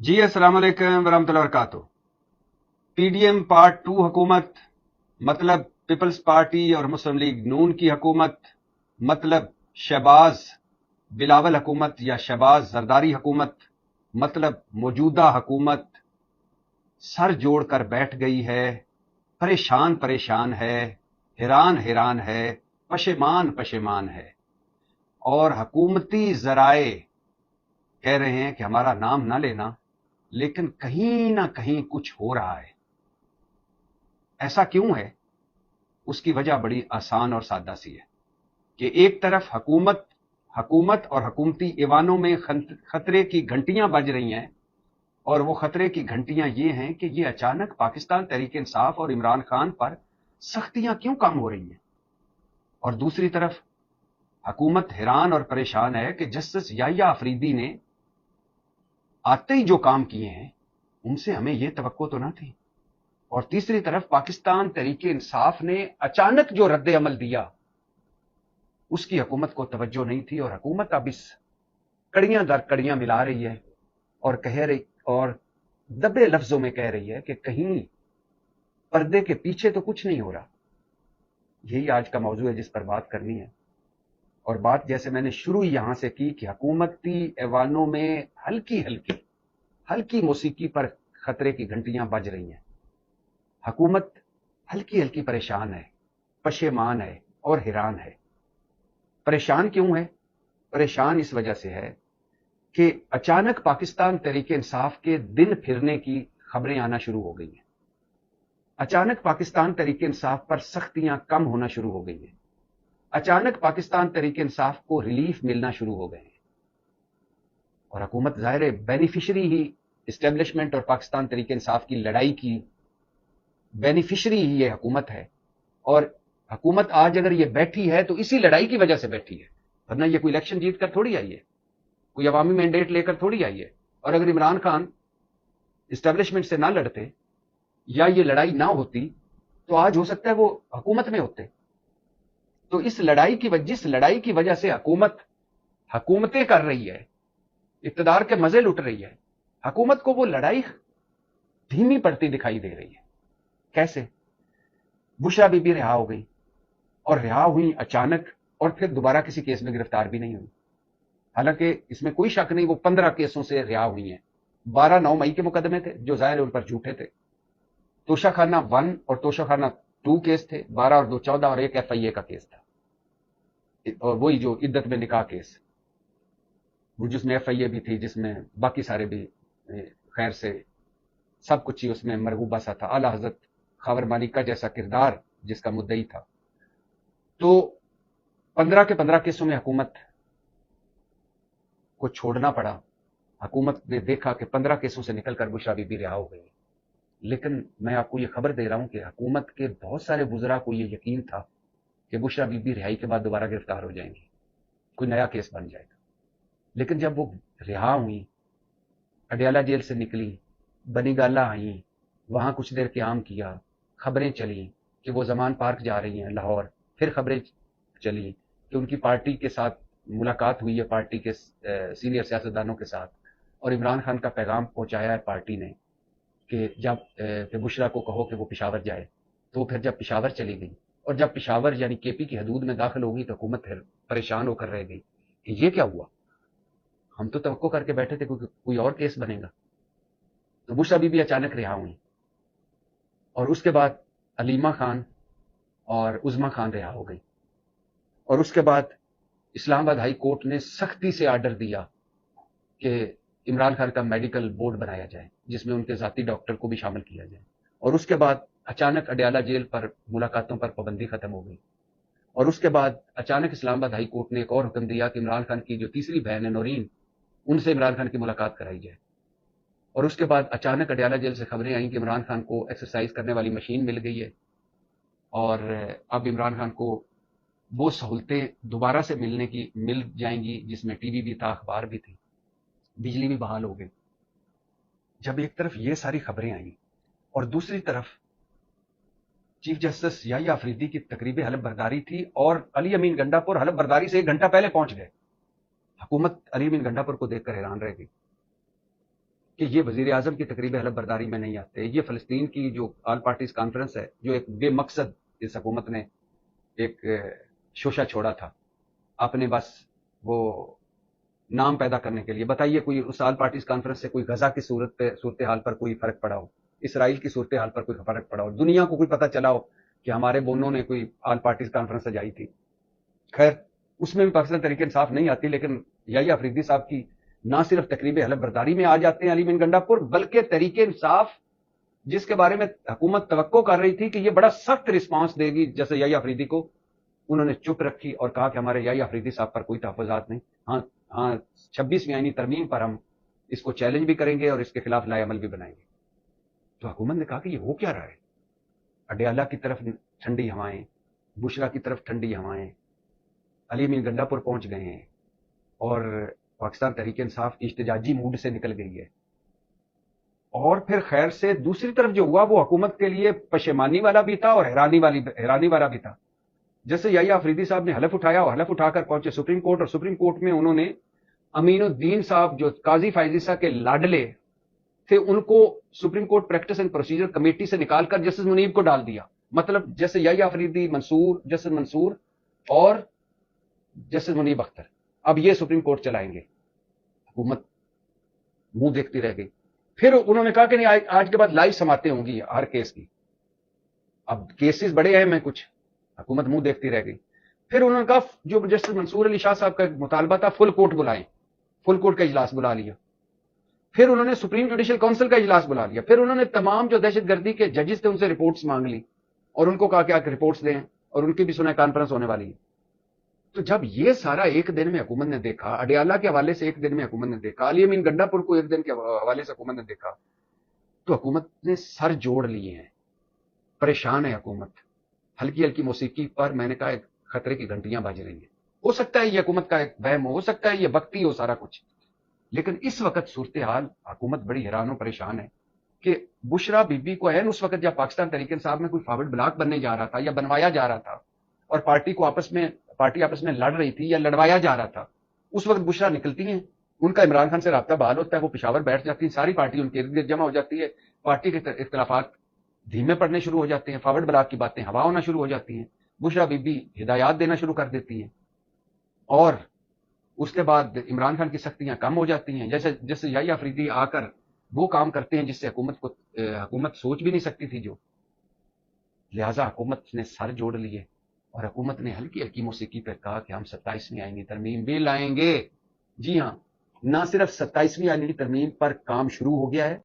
जी अस्सलाम वालेकुम वरहमतुल्लाहि वबरकातुहू। पीडीएम पार्ट 2 हुकूमत, मतलब पीपल्स पार्टी और मुस्लिम लीग नून की हुकूमत, मतलब शहबाज बिलावल हुकूमत या शहबाज जरदारी हुकूमत, मतलब मौजूदा हुकूमत सर जोड़कर बैठ गई है, परेशान परेशान है, हैरान हैरान है, पशेमान पशेमान है। और हुकूमती जराए कह रहे हैं कि हमारा नाम ना लेना, लेकिन कहीं ना कहीं कुछ हो रहा है। ऐसा क्यों है? उसकी वजह बड़ी आसान और सादा सी है कि एक तरफ हुकूमत हुकूमत और हुकूमती ऐवानों में खतरे की घंटियां बज रही हैं, और वो खतरे की घंटियां ये हैं कि ये अचानक पाकिस्तान तहरीक इंसाफ और इमरान खान पर सख्तियां क्यों कम हो रही हैं। और दूसरी तरफ हुकूमत हैरान और परेशान है कि जस्टिस याहिया अफरीदी ने आते ही जो काम किए हैं उनसे हमें यह तवक्को तो ना थी। और तीसरी तरफ पाकिस्तान तहरीक इंसाफ ने अचानक जो रद्द अमल दिया उसकी हुकूमत को तवज्जो नहीं थी, और हुकूमत अब इस कड़ियां दर कड़ियां मिला रही है और कह रही और दबे लफ्जों में कह रही है कि कहीं पर्दे के पीछे तो कुछ नहीं हो रहा। यही आज का मौजू है जिस पर बात करनी है। और बात जैसे मैंने शुरू ही यहां से की कि हुकूमती ऐवानों में हल्की हल्की हल्की मौसीकी पर खतरे की घंटियां बज रही हैं। हुकूमत हल्की हल्की परेशान है, पशेमान है और हैरान है। परेशान क्यों है? परेशान इस वजह से है कि अचानक पाकिस्तान तहरीक इंसाफ के दिन फिरने की खबरें आना शुरू हो गई हैं। अचानक पाकिस्तान तहरीक इंसाफ पर सख्तियां कम होना शुरू हो गई हैं। अचानक पाकिस्तान तहरीक इंसाफ को रिलीफ मिलना शुरू हो गए हैं। और हुकूमत ज़ाहिर है बेनिफिशरी ही इस्टेब्लिशमेंट और पाकिस्तान तहरीक इंसाफ की लड़ाई की बेनिफिशरी ही ये हुकूमत है। और हुकूमत आज अगर ये बैठी है तो इसी लड़ाई की वजह से बैठी है, वरना ये कोई इलेक्शन जीत कर थोड़ी आई है, कोई अवामी मैंडेट लेकर थोड़ी आई है। और अगर इमरान खान इस्टेब्लिशमेंट से ना लड़ते या ये लड़ाई ना होती तो आज हो सकता है वो हुकूमत में होते। तो इस लड़ाई की वजह जिस लड़ाई की वजह से हुकूमतें कर रही है, इक्तदार के मजे लुट रही है, हुकूमत को वो लड़ाई धीमी पड़ती दिखाई दे रही है। कैसे? बुशरा बीबी रिहा हो गई, और रिहा हुई अचानक, और फिर दोबारा किसी केस में गिरफ्तार भी नहीं हुई। हालांकि इसमें कोई शक नहीं वो 15 केसों से रिहा हुई हैं। 12 9 मई के मुकदमे थे जो जाहिर है उन पर झूठे थे। तोशाखाना 1 और तोशाखाना 2 केस थे, 12 और 2 14, और एक FIA का केस था, और वही जो इद्दत में निकाह केस, वो जिसमें FIA भी थी, जिसमें बाकी सारे भी खैर से सब कुछ ही उसमें मरगूबा सा था। आला हजरत खावर मालिका जैसा किरदार जिसका मुद्दई था। तो 15 के 15 केसों में हुकूमत को छोड़ना पड़ा। हुकूमत ने देखा कि 15 केसों से निकलकर बुशरा बीबी रिहा हो गई। लेकिन मैं आपको ये खबर दे रहा हूं कि हुकूमत के बहुत सारे वुज़रा को ये यकीन था कि बुशरा बीबी रिहाई के बाद दोबारा गिरफ्तार हो जाएंगी, कोई नया केस बन जाएगा। लेकिन जब वो रिहा हुई, अडयाला जेल से निकली, बनीगाला आई, वहां कुछ देर क्याम किया, खबरें चली कि वो जमान पार्क जा रही हैं लाहौर। फिर खबरें चली कि उनकी पार्टी के साथ मुलाकात हुई है, पार्टी के सीनियर सियासतदानों के साथ, और इमरान खान का पैगाम पहुंचाया है पार्टी ने कि जब बुशरा को कहो कि वो पिशावर जाए। तो फिर जब पिशावर चली गई, और जब पिशावर यानी KP की हदूद में दाखिल हो गई, तो हुकूमत फिर परेशान होकर रह गई कि ये क्या हुआ। हम तो तवक्को करके बैठे थे कोई और केस बनेगा। तो बुशरा बीबी अचानक रिहा हुई, और उसके बाद अलीमा खान और उज़मा खान रिहा हो गई। और उसके बाद इस्लामाबाद हाई कोर्ट ने सख्ती से आर्डर दिया कि इमरान खान का मेडिकल बोर्ड बनाया जाए, जिसमें उनके जाती डॉक्टर को भी शामिल किया जाए। और उसके बाद अचानक अडयाला जेल पर मुलाकातों पर पाबंदी खत्म हो गई। और उसके बाद अचानक इस्लामाबाद हाई कोर्ट ने एक और हुक्म दिया कि इमरान खान की जो तीसरी बहन है नौरीन, उनसे इमरान खान की मुलाकात कराई जाए। और उसके बाद अचानक अडयाला जेल से खबरें आई कि इमरान खान को एक्सरसाइज करने वाली मशीन मिल गई है, और अब इमरान खान को वो सहूलतें दोबारा से मिल जाएंगी, जिसमें TV भी था, अखबार भी थी, बिजली भी बहाल हो गई। जब एक तरफ ये सारी खबरें आई, और दूसरी तरफ चीफ जस्टिस याहिया अफरीदी की तकरीब हलफ बर्दारी थी, और अली अमीन गंडापुर हलफ बर्दारी से 1 घंटा पहले पहुंच गए। हुकूमत अली अमीन गंडापुर को देखकर हैरान रह गई। کہ یہ وزیر اعظم کی تقریب حلف برداری میں نہیں آتے. یہ فلسطین کی جو آل پارٹیز کانفرنس ہے، جو ایک بے مقصد اس حکومت نے ایک شوشہ چھوڑا تھا اپنے بس وہ نام پیدا کرنے کے لیے. بتائیے کوئی اس آل پارٹیز کانفرنس سے کوئی غزہ کی صورتحال پر کوئی فرق پڑا ہو، اسرائیل کی صورتحال پر کوئی فرق پڑا ہو، دنیا کو کوئی پتہ چلا ہو کہ ہمارے بونوں نے کوئی آل پارٹیز کانفرنس سجائی تھی؟ خیر اس میں بھی پاکستان تحریک انصاف نہیں آتی، لیکن یحییٰ آفریدی صاحب کی نہ صرف تقریب حلف برداری میں آ جاتے ہیں علی بن گنڈا پور، بلکہ تحریک انصاف جس کے بارے میں حکومت توقع کر رہی تھی کہ یہ بڑا سخت رسپانس دے گی جیسے یحییٰ آفریدی کو، انہوں نے چپ رکھی اور کہا کہ ہمارے یحییٰ آفریدی صاحب پر کوئی تحفظات نہیں. ہاں 26ویں آئینی ترمیم پر ہم اس کو چیلنج بھی کریں گے اور اس کے خلاف لائے عمل بھی بنائیں گے. تو حکومت نے کہا کہ یہ ہو کیا رہا ہے؟ اڈیالہ کی طرف ٹھنڈی ہوائیں، بشرا کی طرف ٹھنڈی ہوائیں، علی بن گنڈا پور پہنچ گئے ہیں اور پاکستان تحریک انصاف احتجاجی موڈ سے نکل گئی ہے. اور پھر خیر سے دوسری طرف جو ہوا وہ حکومت کے لیے پشیمانی والا بھی تھا اور حیرانی والا بھی تھا. جیسے یحییٰ آفریدی صاحب نے حلف اٹھایا اور حلف اٹھا کر پہنچے سپریم کورٹ، اور سپریم کورٹ میں انہوں نے امین الدین صاحب جو قاضی فائزیسا کے لاڈلے تھے ان کو supreme court practice and procedure committee سے نکال کر جسٹس منیب کو ڈال دیا. مطلب جیسے یحییٰ آفریدی جسٹس منصور اور جسٹس منیب اختر اب یہ سپریم کورٹ چلائیں گے. حکومت منہ دیکھتی رہ گئی. پھر انہوں نے کہا کہ نہیں آج کے بعد لائیو سماعتیں ہوں گی ہر کیس کی. اب کیسز بڑے اہم ہیں کچھ، حکومت منہ دیکھتی رہ گئی. پھر انہوں نے کہا جو جسٹس منصور علی شاہ صاحب کا مطالبہ تھا فل کورٹ بلائیں، فل کورٹ کا اجلاس بلا لیا. پھر انہوں نے سپریم جوڈیشل کونسل کا اجلاس بلا لیا. پھر انہوں نے تمام جو دہشت گردی کے ججز تھے ان سے رپورٹس مانگ لی اور ان کو کہا کہ آپ رپورٹس دیں اور ان کی بھی سنیں کانفرنس ہونے والی ہے. تو جب یہ سارا ایک دن میں حکومت نے دیکھا، اڈیالہ کے حوالے سے ایک دن میں حکومت نے دیکھا، علی امین گنڈا پور کو ایک دن کے حوالے سے حکومت نے دیکھا، تو حکومت نے سر جوڑ لیے ہیں. پریشان ہے حکومت. ہلکی ہلکی موسیقی پر میں نے کہا ایک خطرے کی گھنٹیاں بج رہی ہیں. ہو سکتا ہے یہ حکومت کا ایک وہم ہو سکتا ہے یہ وقتی ہو سارا کچھ، لیکن اس وقت صورتحال حکومت بڑی حیران و پریشان ہے کہ بشرا بی بی کو اس وقت جب پاکستان تحریک انصاف میں کوئی فارورڈ بلاک بننے جا رہا تھا یا بنوایا جا رہا تھا اور پارٹی آپس میں لڑ رہی تھی یا لڑوایا جا رہا تھا، اس وقت بشرا نکلتی ہیں، ان کا عمران خان سے رابطہ بحال ہوتا ہے، وہ پشاور بیٹھ جاتی ہیں، ساری پارٹی ان کے ارد گرد جمع ہو جاتی ہے، پارٹی کے اختلافات دھیمے پڑنے شروع ہو جاتے ہیں، فارورڈ بلاک کی باتیں ہوا ہونا شروع ہو جاتی ہیں، بشرا بی بی ہدایات دینا شروع کر دیتی ہیں اور اس کے بعد عمران خان کی سختیاں کم ہو جاتی ہیں. جیسے یحییٰ آفریدی آ کر وہ کام کرتے ہیں جس سے حکومت سوچ بھی نہیں سکتی تھی جو. لہٰذا حکومت نے سر جوڑ لیے اور حکومت نے ہلکی ہلکی موسیقی پہ کہا کہ ہم 27ویں آئینی ترمیم بھی لائیں گے. جی ہاں، نہ صرف 27ویں آئینی ترمیم پر کام شروع ہو گیا ہے